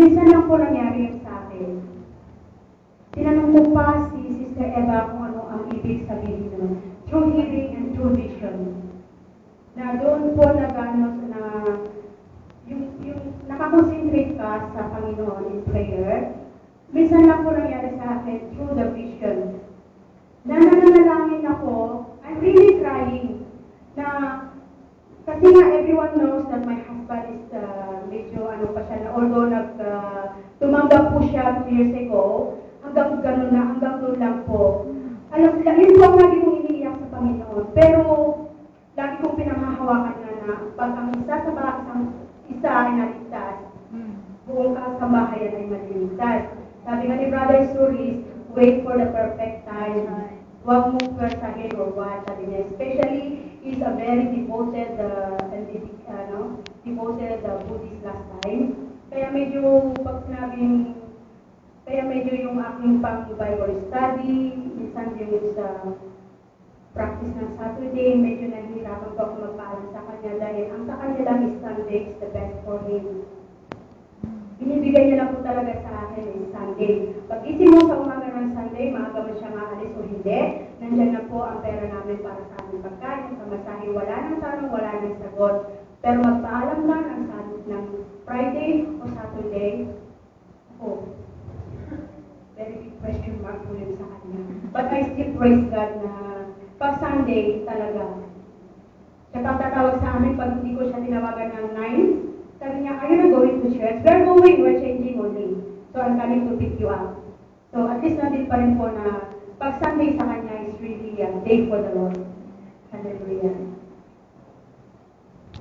minsan lang po nangyari yun sa akin. Tinanong ko pa si Sister Eva kung ano ang ibig sabihin nun. Through hearing and through vision. Na doon po nagano na yung nakakonsentrate ka sa Panginoon in prayer. Minsan lang po nangyari sa akin through the vision. Nananalangin ako, I'm really crying. Na kasi nga everyone knows that my husband is medyo ano pa siya na although tumanggap po siya 2 years ago, hanggang gano'n na, hanggang doon lang po. Alam mo, yun po ang lagi kong iniiyak sa Panginoon. Pero, lagi kong pinanghahawakan na pag ang isa ay naligtas, buong kasambahayan ay maliligtas. Sabi nga ni Brother Suris, wait for the perfect time. Huwag mo persahin or what, sabi niya. Especially, he's a very devoted Buddhist last time. Kaya medyo, pag sinabing kaya medyo yung aking pang-Bible study, minsan yung sa practice ng Saturday, medyo nahihirapan ko ako magpaalam sa kanya dahil ang sa kanya lang is Sunday is the best for him. Binibigay niya lang po talaga sa akin is Sunday. Pag isip mo sa umaga ng Sunday, maaga mo siya maalis o hindi, nandiyan na po ang pera namin para sa aming pagkain, sa masahe, wala nang tanong, wala nang sagot. Pero magpaalam lang ng Friday o Saturday, very big question mark po yun sa kanya. But I still praise God na pag Sunday talaga, siya tatawag sa amin pag hindi ko siya tinawagan ng 9, sabi niya, are you not going to church? We're going, we're changing only. So I'm coming to pick you up. So at least nandito pa rin po na pag Sunday sa kanya is really a day for the Lord. Hallelujah.